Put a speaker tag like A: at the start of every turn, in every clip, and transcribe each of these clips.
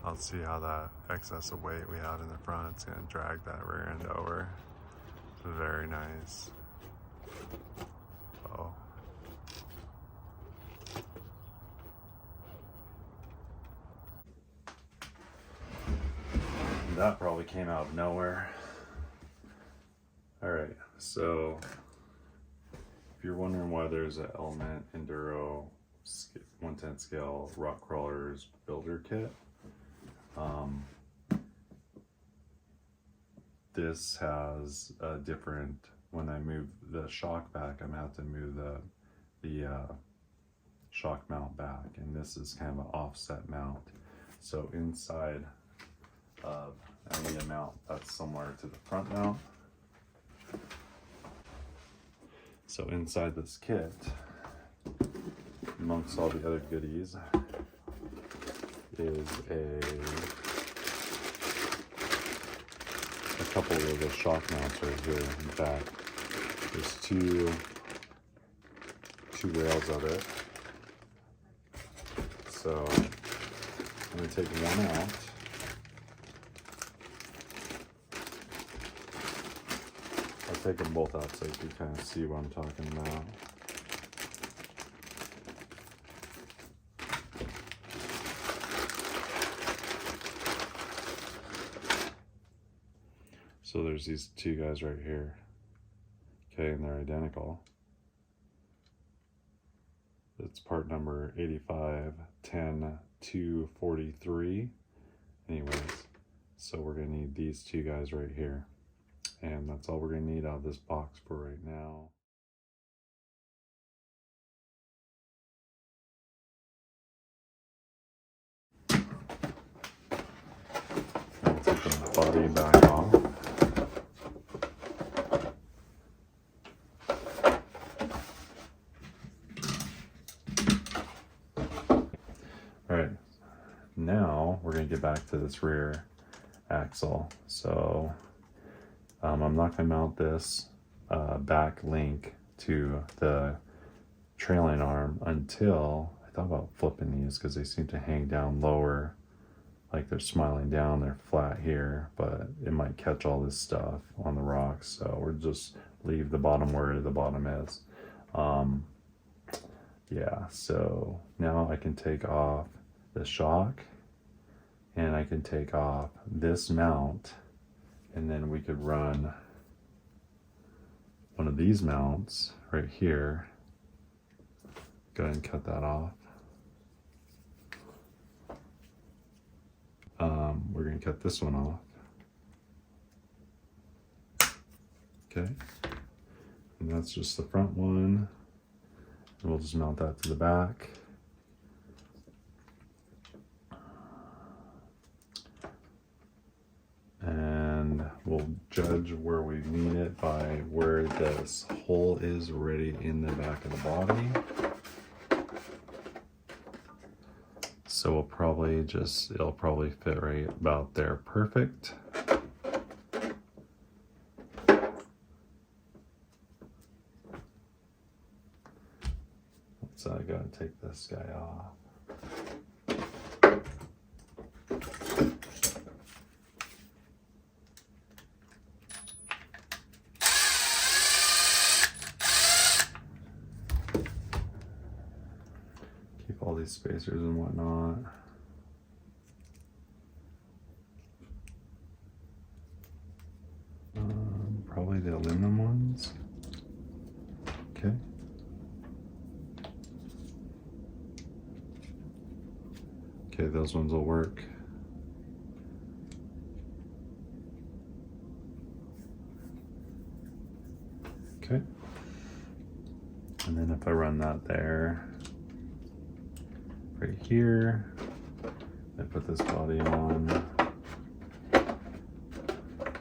A: Let's see how that excess of weight we have in the front is going to drag that rear end over. Very nice. Oh. That probably came out of nowhere. All right, so if you're wondering why there's an Element Enduro 1/10 scale rock crawlers builder kit, this has a different, when I move the shock back, I'm gonna have to move the shock mount back, and this is kind of an offset mount. So inside of, I need a mount that's similar to the front mount. So inside this kit, amongst all the other goodies, is a couple of the shock mounts right here. In fact, there's two rails of it. So I'm going to take one out. I'll take them both out so you can kind of see what I'm talking about. So there's these two guys right here. Okay, and they're identical. It's part number 8510-243. Anyways, so we're gonna need these two guys right here. And that's all we're gonna need out of this box for right now. I'll take the body back off. Alright, now we're gonna get back to this rear axle. So I'm not going to mount this back link to the trailing arm until, I thought about flipping these because they seem to hang down lower, like they're smiling down, they're flat here, but it might catch all this stuff on the rocks, so we'll just leave the bottom where the bottom is. Yeah, so now I can take off the shock and I can take off this mount, and then we could run one of these mounts right here. Go ahead and cut that off. We're gonna cut this one off. Okay, and that's just the front one. And we'll just mount that to the back. And we'll judge where we need it by where this hole is ready in the back of the body. So we'll probably just, it'll probably fit right about there. Perfect. So I gotta take this guy off. Keep all these spacers and whatnot. Probably the aluminum ones. Okay. Okay, those ones will work. Okay. And then if I run that there, right here, I put this body on,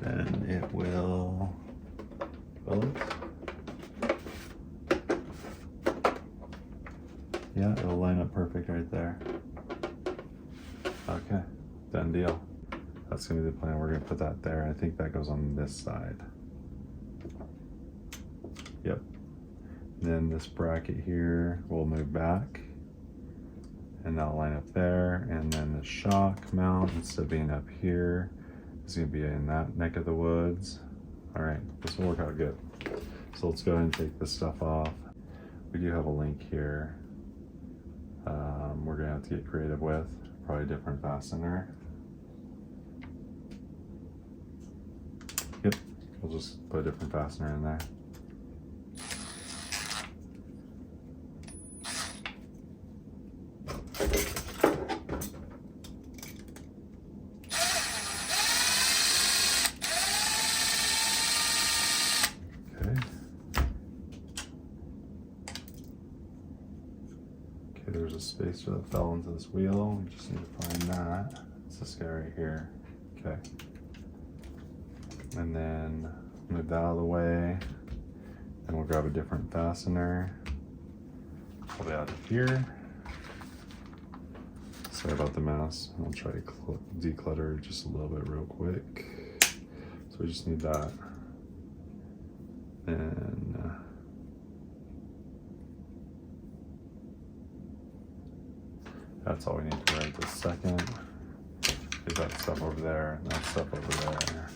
A: then it will, yeah, it'll line up perfect right there. Okay, done deal. That's gonna be the plan. We're gonna put that there. I think that goes on this side. Yep. Then this bracket here will move back. and that'll line up there. And then the shock mount, instead of being up here, is gonna be in that neck of the woods. All right, this will work out good. So let's go ahead and take this stuff off. We do have a link here. We're gonna have to get creative with, probably a different fastener. Yep, we'll just put a different fastener in there. There's a spacer that fell into this wheel. We just need to find that. It's this guy right here. Okay. And then move that out of the way. And we'll grab a different fastener. Pull it out of here. Sorry about the mess. I'll try to declutter just a little bit real quick. So we just need that. And that's all we need to right this second. Get that stuff over there and that stuff over there.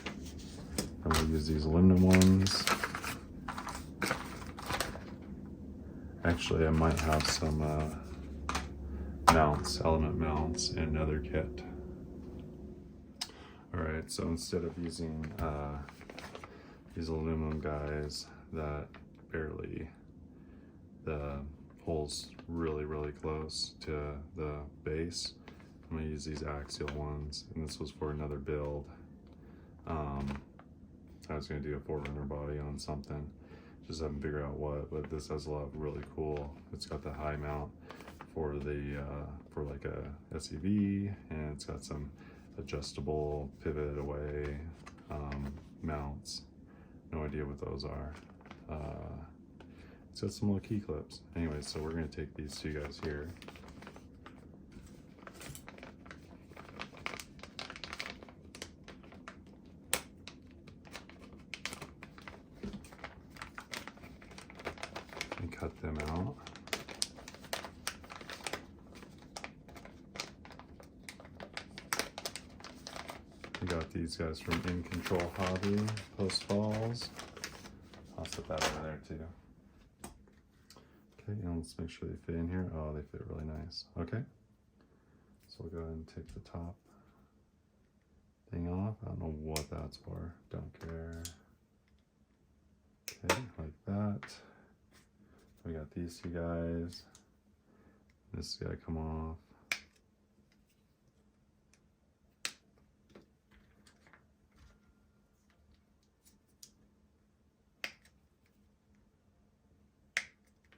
A: And we'll use these aluminum ones. Actually, I might have some mounts, element mounts in another kit. All right, so instead of using these aluminum guys that barely, the holes really close to the base, I'm gonna use these axial ones, and this was for another build. I was gonna do a 4Runner body on something, just haven't figured out what, but this has a lot of really cool. It's got the high mount for the for like a SUV, and it's got some adjustable pivot away mounts. No idea what those are. It's got some little key clips. Anyway, so we're gonna take these two guys here. And cut them out. We got these guys from In Control Hobby, Post Falls. I'll set that over there too. Okay, and let's make sure they fit in here. Oh, they fit really nice. Okay, so we'll go ahead and take the top thing off. I don't know what that's for. Don't care. Okay, like that. We got these two guys. This guy come off.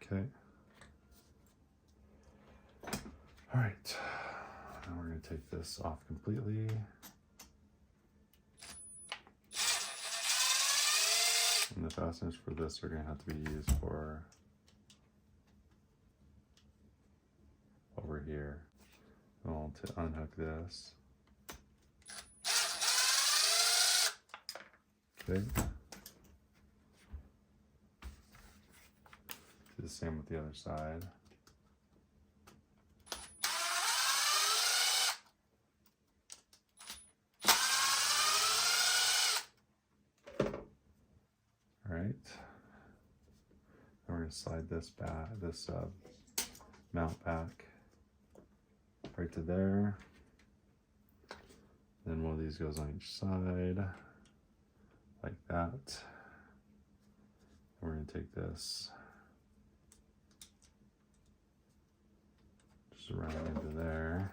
A: Okay. All right. Now we're going to take this off completely. And the fasteners for this are going to have to be used for over here. Well, to unhook this. Okay. Do the same with the other side. All right. Now we're going to slide this back, this mount back right to there. Then one of these goes on each side, like that. And we're going to take this just around into there.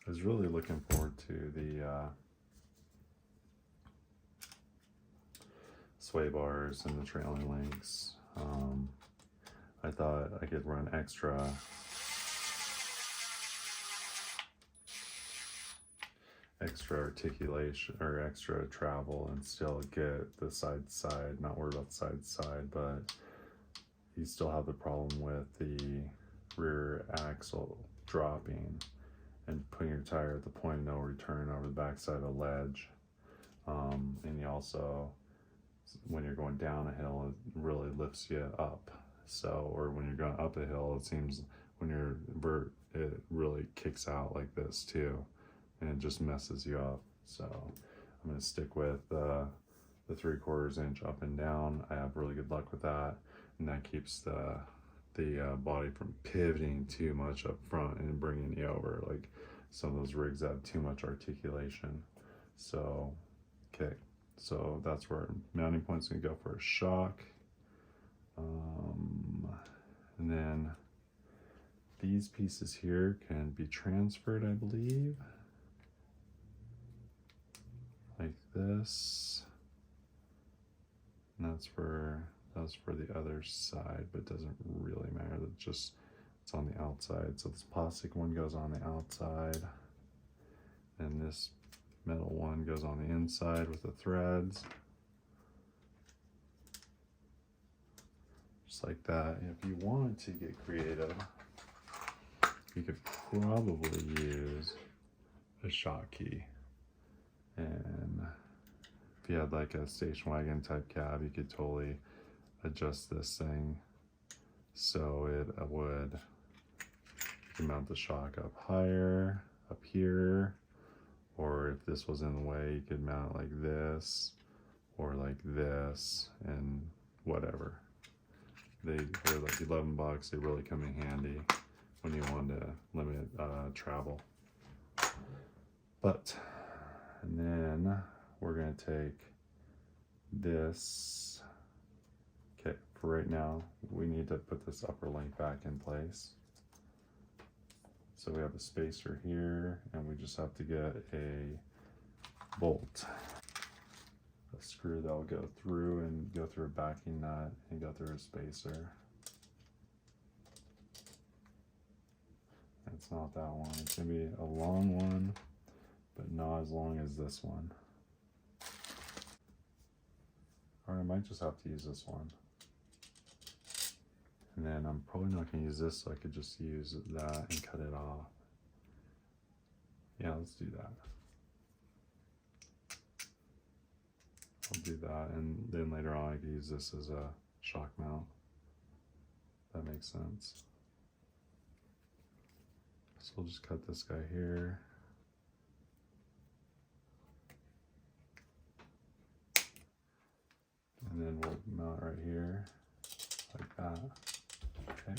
A: I was really looking forward to the sway bars and the trailing links. I thought I could run extra articulation or extra travel and still get the side to side, not worry about the side to side, but you still have the problem with the rear axle dropping and putting your tire at the point of no return over the backside of the ledge. And you also, when you're going down a hill, it really lifts you up. So, or when you're going up a hill, it seems when you're it really kicks out like this too, and it just messes you up. So I'm going to stick with the 3/4 inch up and down. I have really good luck with that, and that keeps the body from pivoting too much up front and bringing you over, like some of those rigs that have too much articulation. So, okay, so that's where mounting point's gonna go for a shock. And then these pieces here can be transferred, I believe, like this. And that's for the other side, but it doesn't really matter. It's on the outside. So this plastic one goes on the outside, and this metal one goes on the inside with the threads. Just like that. And if you wanted to get creative, you could probably use a shock key. And if you had like a station wagon type cab, you could totally adjust this thing so it would, you can mount the shock up higher, up here, or if this was in the way, you could mount it like this or like this, and whatever. They're like $11. They really come in handy when you want to limit travel. But, and then we're gonna take this. Okay, for right now, we need to put this upper link back in place. So we have a spacer here, and we just have to get a bolt, a screw that'll go through and go through a backing nut and go through a spacer. It's not that one. It's gonna be a long one, but not as long as this one. Or I might just have to use this one. And then I'm probably not gonna use this, so I could just use that and cut it off. Yeah, let's do that. I'll do that, and then later on I could use this as a shock mount. That makes sense. So we'll just cut this guy here. And then we'll mount right here, like that. Okay.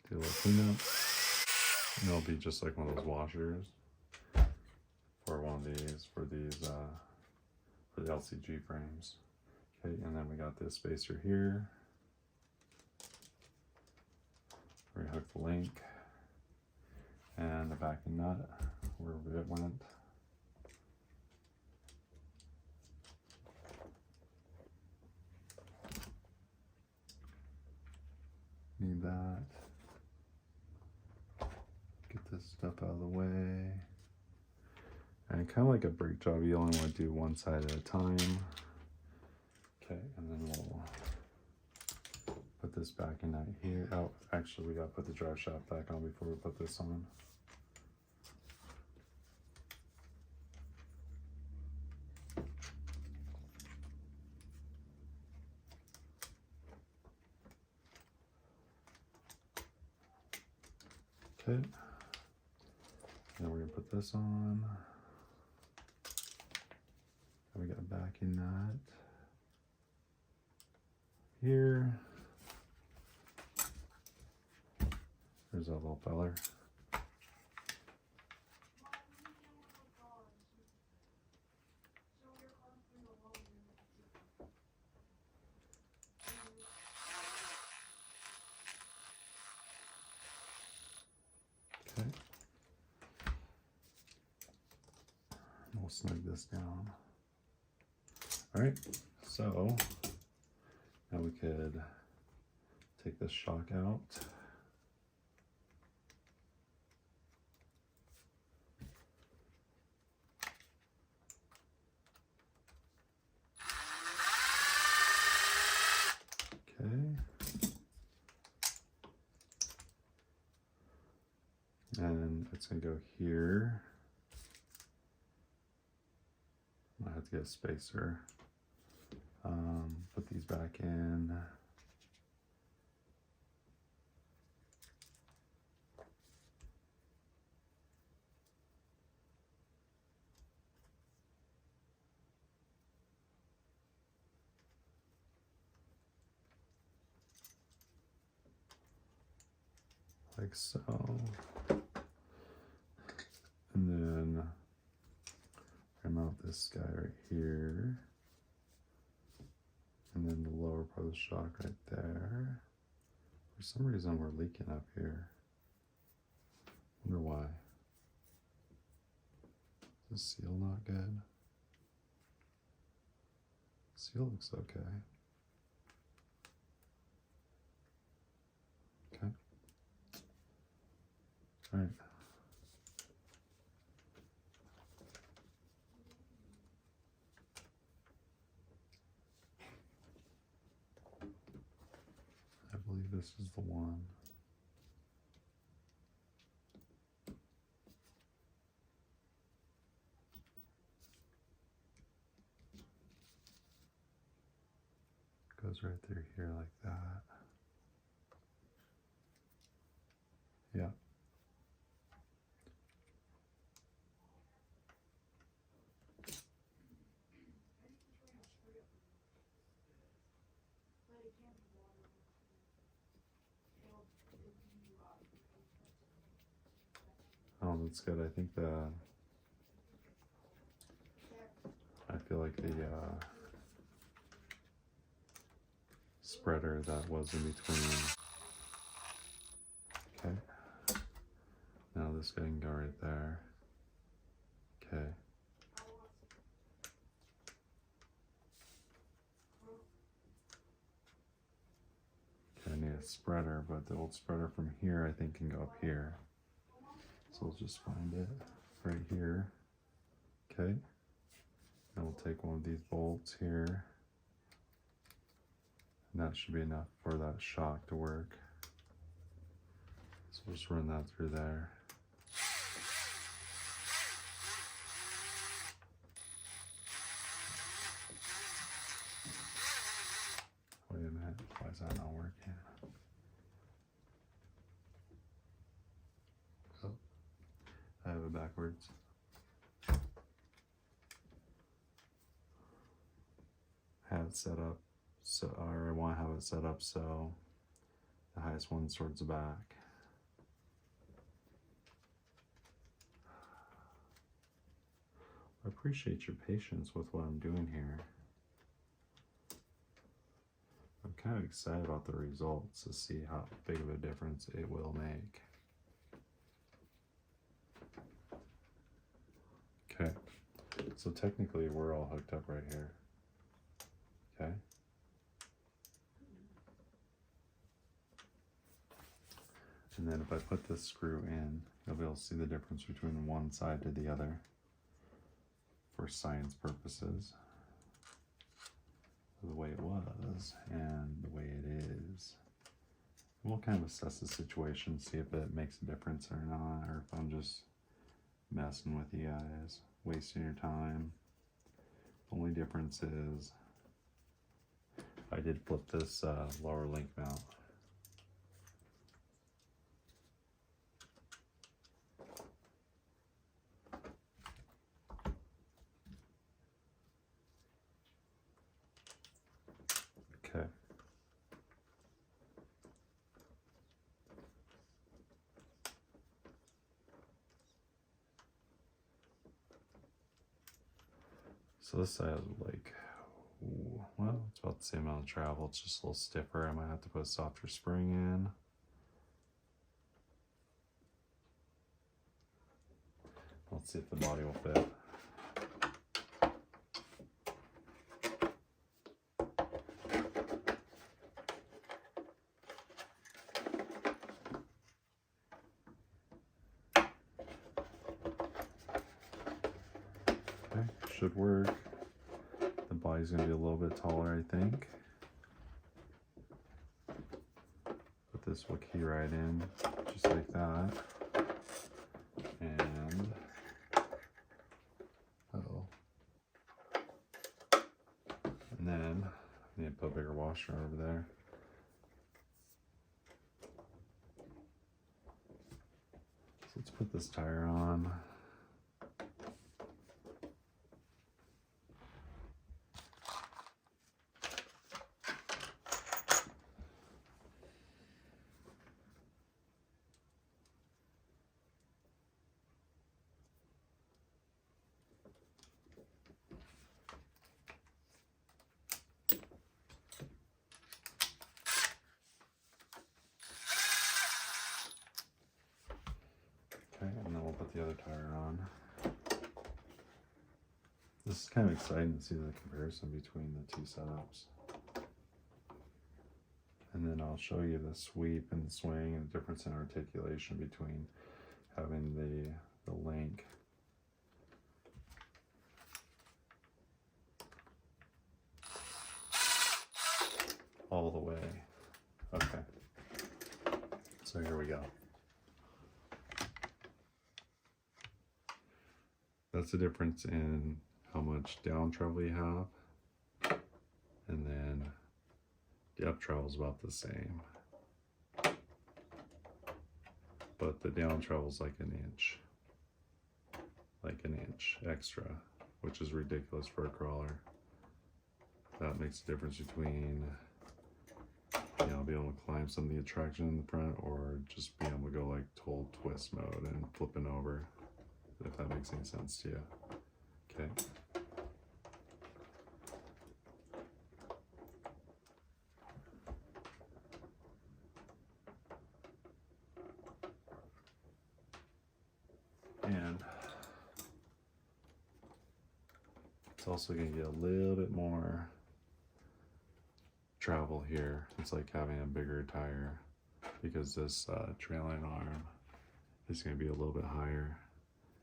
A: Do a little cleanup. And it'll be just like one of those washers for one of these, for the LCG frames. Okay, and then we got this spacer here. We're gonna hook the link and the backing nut wherever it went. Need that. Get this stuff out of the way. And kind of like a brake job, you only want to do one side at a time. Okay, and then we'll put this back in right here. Oh, actually we gotta put the drive shaft back on before we put this on. Okay, then we're gonna put this on. And we got a backing nut here. There's that little feller. Okay. We'll snug this down. All right, so now we could take this shock out. Okay. And it's gonna go here. have to get a spacer. Put these back in. Like so. And then I mount this guy right here. And then the lower part of the shock right there. For some reason we're leaking up here. Wonder why. Is the seal not good? Seal looks okay. Okay. All right. I believe this is the one. Goes right through here like that. Yeah. Oh, that's good. I think I feel like the spreader that was in between. Okay. Now this guy can go right there. Okay. Okay, I need a spreader, but the old spreader from here I think can go up here. So we'll just find it right here. Okay. And we'll take one of these bolts here. And that should be enough for that shock to work. So we'll just run that through there. Wait a minute, why is that not working? Oh, I have it backwards. Have it set up, so, or I want to have it set up so the highest one's towards the back. I appreciate your patience with what I'm doing here. I'm kind of excited about the results to see how big of a difference it will make. Okay, so technically we're all hooked up right here. Okay. And then if I put this screw in, you'll be able to see the difference between one side to the other for science purposes. The way it was and the way it is. We'll kind of assess the situation, see if it makes a difference or not, or if I'm just messing with you guys, wasting your time. The only difference is I did flip this lower link mount. Okay. So this side is like, well, it's about the same amount of travel. It's just a little stiffer. I might have to put a softer spring in. Let's see if the body will fit. Okay, should work. The body's gonna be a little bit taller, I think. Put this will key right in, just like that. And then I need to put a bigger washer over there. So let's put this tire on. Okay, and then we'll put the other tire on. This is kind of exciting to see the comparison between the two setups. And then I'll show you the sweep and the swing and the difference in articulation between having the link all the way. Okay, so here we go. That's the difference in how much down travel you have, and then the up travel is about the same, but the down travel is like an inch extra, which is ridiculous for a crawler. That makes a difference between, you know, being able to climb some of the attraction in the front, or just being able to go like total twist mode and flipping over, if that makes any sense to you. Okay. And it's also going to get a little bit more travel here. It's like having a bigger tire, because this trailing arm is going to be a little bit higher.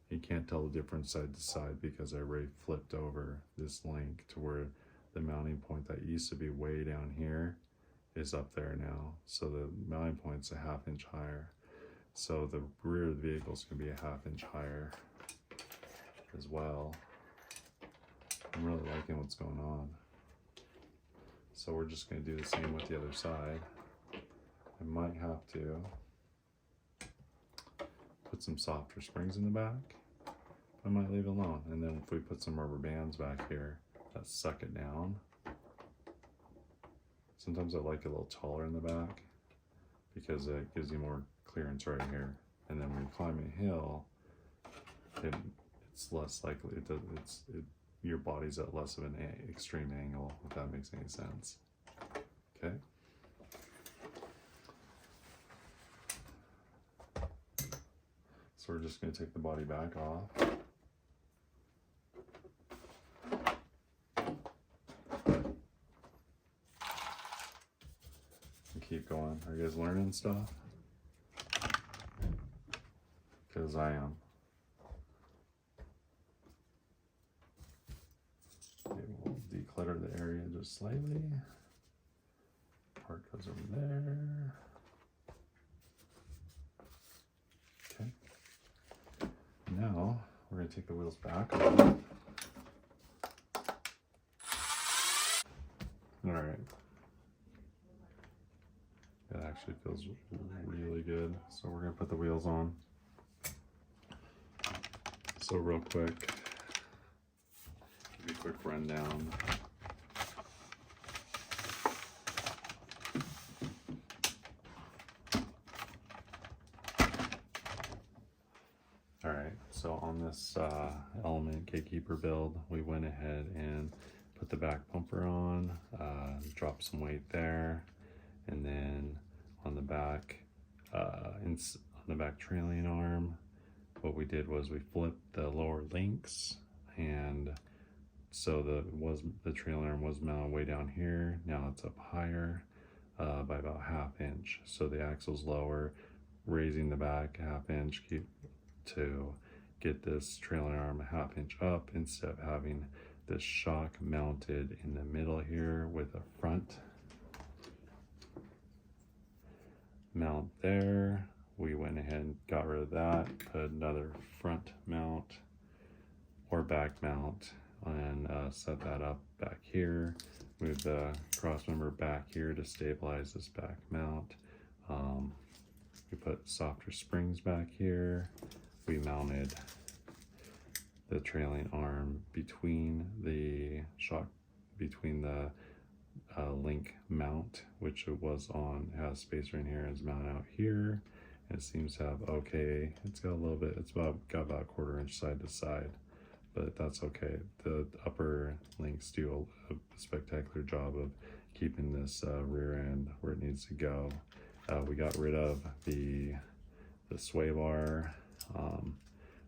A: You can't tell the difference side to side because I already flipped over this link to where the mounting point that used to be way down here is up there now. So the mounting point's a 1/2 inch higher. So the rear of the vehicle is going to be a 1/2 inch higher as well. I'm really liking what's going on. So we're just going to do the same with the other side. I might have to put some softer springs in the back. I might leave it alone. And then if we put some rubber bands back here that suck it down. Sometimes I like it a little taller in the back because it gives you more clearance right here. And then when you climb a hill, it's less likely, your body's at less of an extreme angle, if that makes any sense. Okay. So we're just going to take the body back off. And keep going. Are you guys learning stuff? Because I am. Okay, we'll declutter the area just slightly. Part goes over there. Okay. Now we're going to take the wheels back off. All right. It actually feels really good. So we're going to put the wheels on. So real quick, give you a quick rundown. All right, so on this Element Gatekeeper build, we went ahead and put the back bumper on, dropped some weight there, and then on the back, on the back trailing arm, what we did was we flipped the lower links, and so the trailing arm was mounted way down here. Now it's up higher by about 1/2 inch. So the axle's lower, raising the back 1/2 inch to get this trailing arm 1/2 inch up, instead of having this shock mounted in the middle here with a front mount there. We went ahead and got rid of that, put another front mount or back mount, and set that up back here. Move the cross member back here to stabilize this back mount. We put softer springs back here. We mounted the trailing arm between the link mount, which it was on, has space right here, is mounted out here. It seems to have okay. It's got a little bit, got about a 1/4 inch side to side, but that's okay. The upper links do a spectacular job of keeping this rear end where it needs to go. We got rid of the sway bar.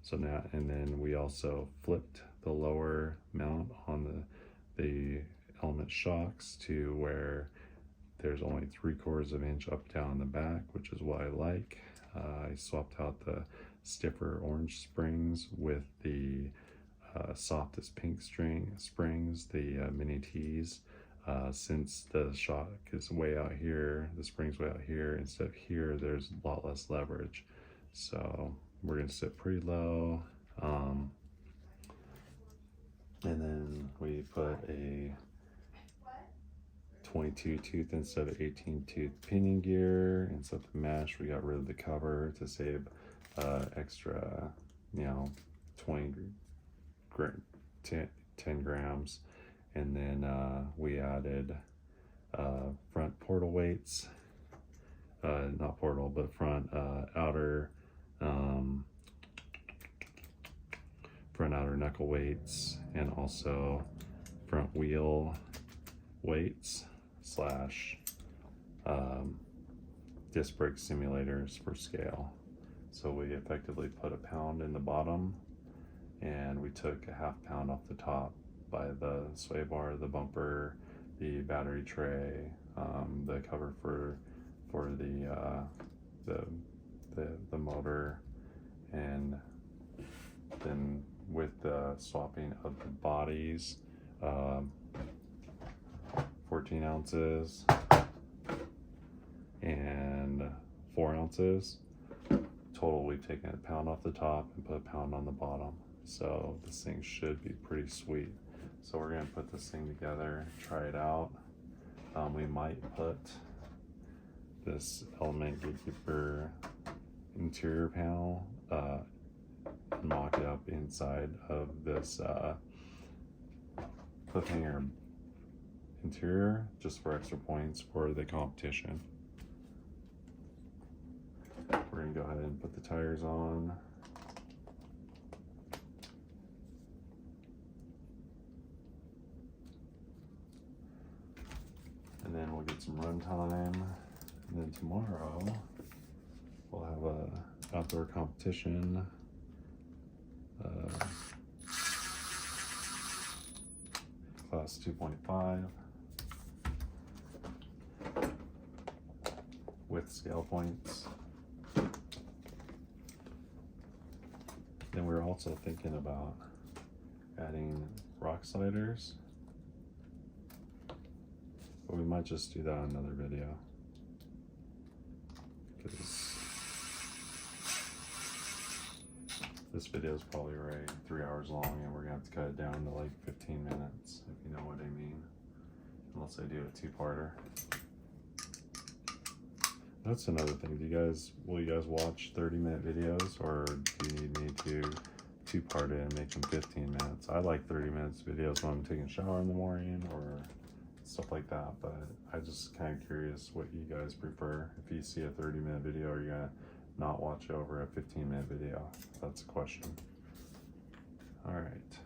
A: So now, and then we also flipped the lower mount on the element shocks to where there's only 3/4 of an inch up down the back, which is what I like. I swapped out the stiffer orange springs with the softest pink springs, the mini T's. Since the shock is way out here, the spring's way out here, instead of here, there's a lot less leverage. So we're gonna sit pretty low. And then we put a 22 tooth instead of 18 tooth pinion gear. Instead of the mesh, we got rid of the cover to save extra, 10 grams. And then we added front portal weights, not portal, but front outer knuckle weights, and also front wheel weights / disc brake simulators for scale. So we effectively put 1 pound in the bottom, and we took a 1/2 pound off the top by the sway bar, the bumper, the battery tray, the cover for the motor, and then with the swapping of the bodies, 14 ounces and 4 ounces. Total, we've taken 1 pound off the top and put 1 pound on the bottom. So this thing should be pretty sweet. So we're gonna put this thing together, try it out. We might put this Element Gatekeeper interior panel, mock it up inside of this cliffhanger interior, just for extra points for the competition. We're gonna go ahead and put the tires on. And then we'll get some run time. And then tomorrow we'll have a outdoor competition. Class 2.5 with scale points. Then we're also thinking about adding rock sliders, but we might just do that in another video, because this video is probably already 3 hours long, and we're gonna have to cut it down to like 15 minutes, if you know what I mean, unless I do a 2-parter. That's another thing. Will you guys watch 30-minute videos, or do you need me to 2-part it and make them 15 minutes? I like 30 minutes videos when I'm taking a shower in the morning or stuff like that, but I just kind of curious what you guys prefer. If you see a 30-minute video, are you gonna not watch over a 15-minute video? That's a question. All right,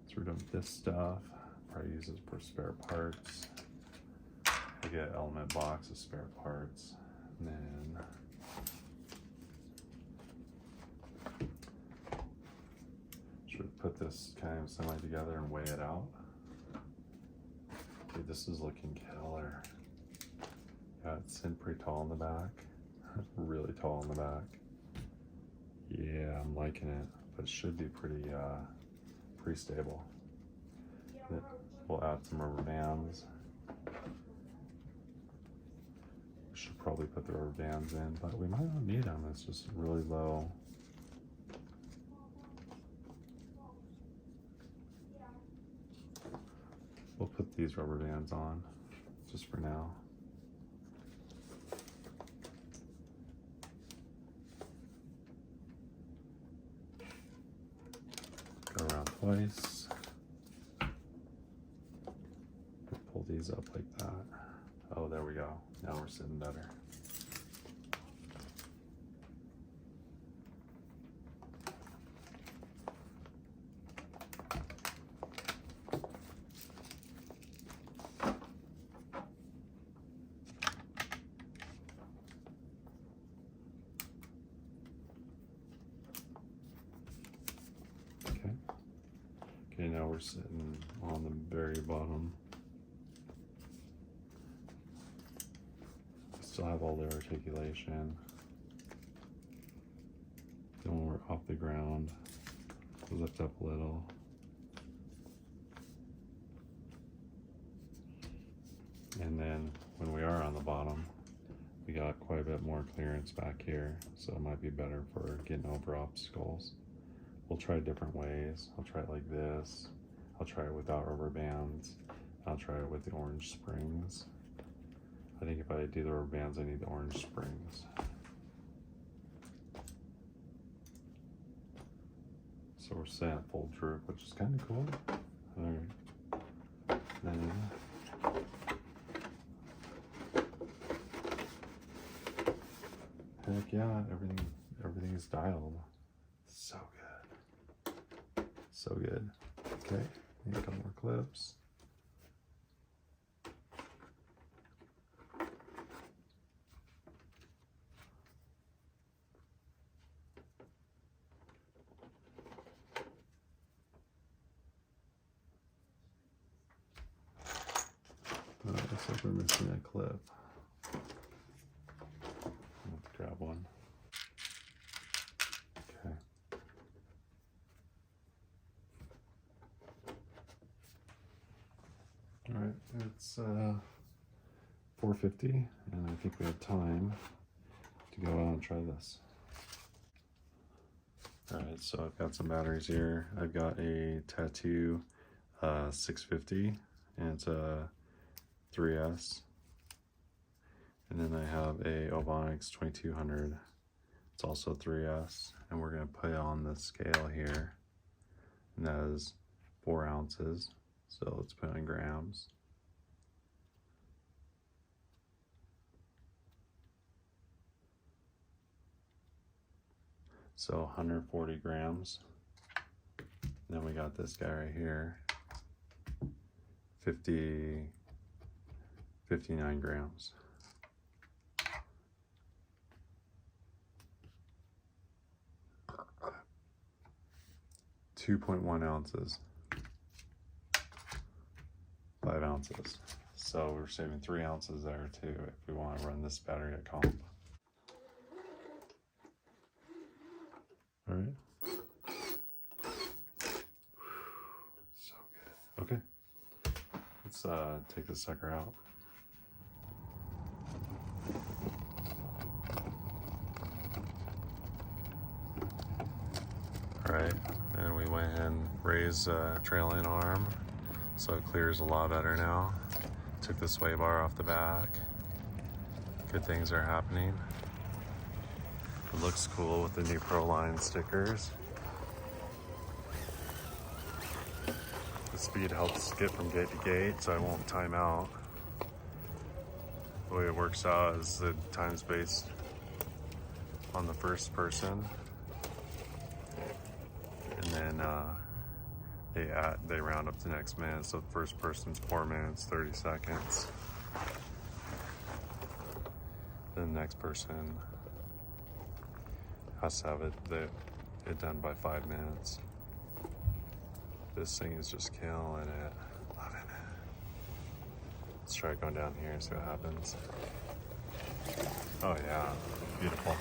A: so we're done with this stuff. Probably use this for spare parts. I get an element box of spare parts, and then should put this kind of semi together and weigh it out. Dude, this is looking killer. Yeah, it's sitting pretty tall in the back. Really tall in the back. Yeah, I'm liking it, but it should be pretty stable. We'll add some rubber bands. Should probably put the rubber bands in, but we might not need them. It's just really low. We'll put these rubber bands on just for now. Go around twice. Pull these up like that. Oh, there we go. Now we're sitting better. Okay, now we're sitting on the very bottom. Still have all the articulation. Then when we're off the ground, we'll lift up a little. And then when we are on the bottom, we got quite a bit more clearance back here, so it might be better for getting over obstacles. We'll try different ways. I'll try it like this. I'll try it without rubber bands. I'll try it with the orange springs. I think if I do the rubber bands, I need the orange springs. So we're sitting at full droop, which is kind of cool. All right. Then heck yeah, everything is dialed. So good. So good. Okay, need a couple more clips. Looks like we're missing a clip. I'm going to grab one. Okay. All right, it's 4:50, and I think we have time to go out and try this. All right, so I've got some batteries here. I've got a Tattoo 650, and it's a 3S. And then I have a Ovonics 2200. It's also 3S, and we're gonna put it on the scale here, and that is 4 ounces. So let's put in grams. So 140 grams. Then we got this guy right here, 59 grams. .1 ounces. 5 ounces. So we're saving 3 ounces there too if we want to run this battery at comp. All right. So good. Okay. Let's take this sucker out. All right, and we went and raised trailing arm, so it clears a lot better now. Took the sway bar off the back. Good things are happening. It looks cool with the new ProLine stickers. The speed helps get from gate to gate, so I won't time out. The way it works out is the time's based on the first person. And then they round up to the next minute. So the first person's 4 minutes, 30 seconds. Then the next person has to have it done by 5 minutes. This thing is just killing it. Loving it. Let's try going down here and see what happens. Oh yeah, beautiful.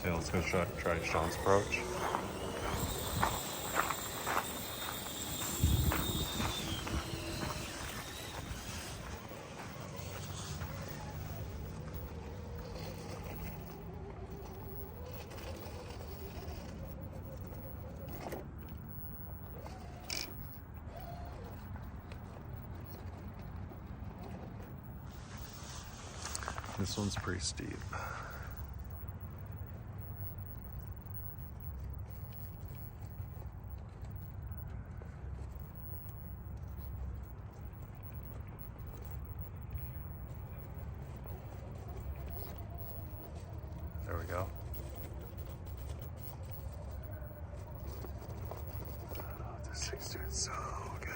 A: Okay, let's go try Sean's approach. This one's pretty steep. There we go. Oh, this thing's doing so good.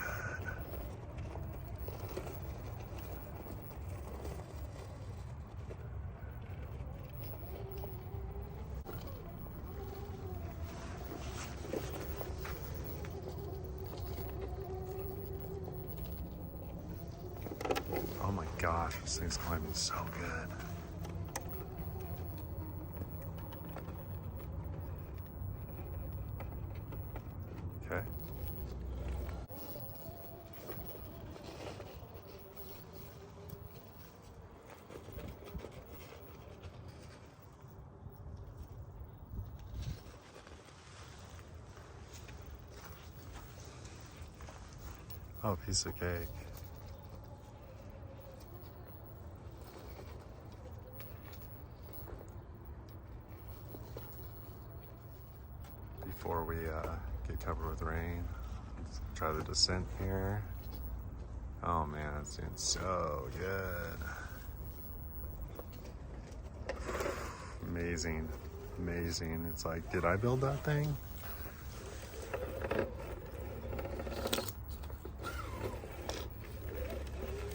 A: Oh my gosh, this thing's climbing so good. Okay. Oh, piece of cake. Before we get covered with rain, let's try the descent here. Oh man, it's doing so good. Amazing, amazing. It's like, did I build that thing?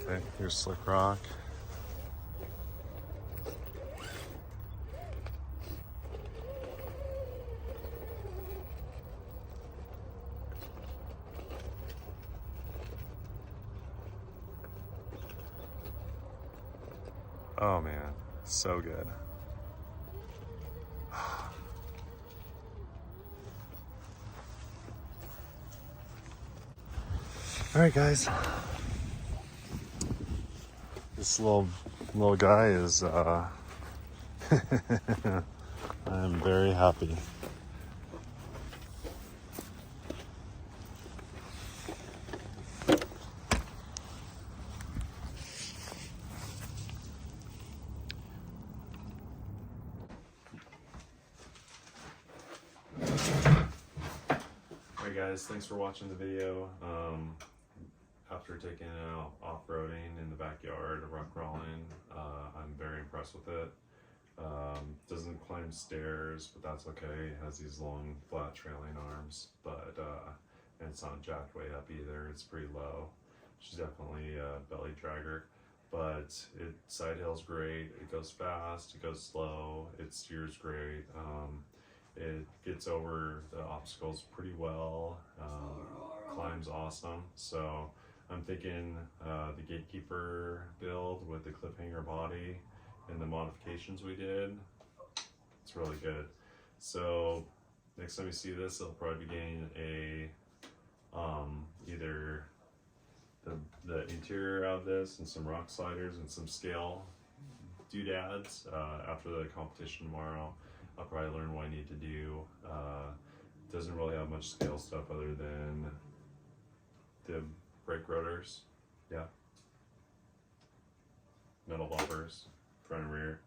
A: Okay, here's Slick Rock. Oh man, so good. All right, guys. This little guy is, I'm very happy. Alright guys, thanks for watching the video. After taking it out off-roading in the backyard, rock crawling, I'm very impressed with it. Doesn't climb stairs, but that's okay. It has these long, flat trailing arms, but and it's not jacked way up either. It's pretty low. She's definitely a belly dragger, but side hill's great. It goes fast, it goes slow, it steers great. It gets over the obstacles pretty well. Climbs awesome. So I'm thinking the Gatekeeper build with the cliffhanger body and the modifications we did, it's really good. So next time you see this, it'll probably be getting a either the interior out of this and some rock sliders and some scale doodads. After the competition tomorrow, I'll probably learn what I need to do. Doesn't really have much scale stuff other than the brake rotors, yeah, metal bumpers, front and rear,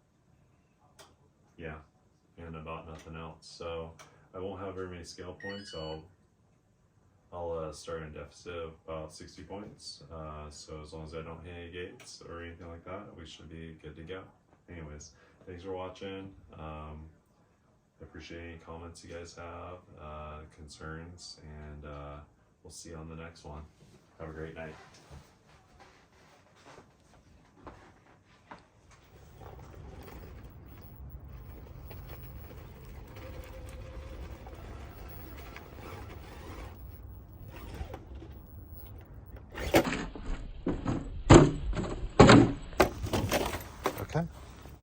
A: yeah, and about nothing else. So I won't have very many scale points. I'll start in a deficit of about 60 points. So as long as I don't hit any gates or anything like that, we should be good to go. Anyways, thanks for watching. I appreciate any comments you guys have, concerns, and we'll see you on the next one. Have a great night.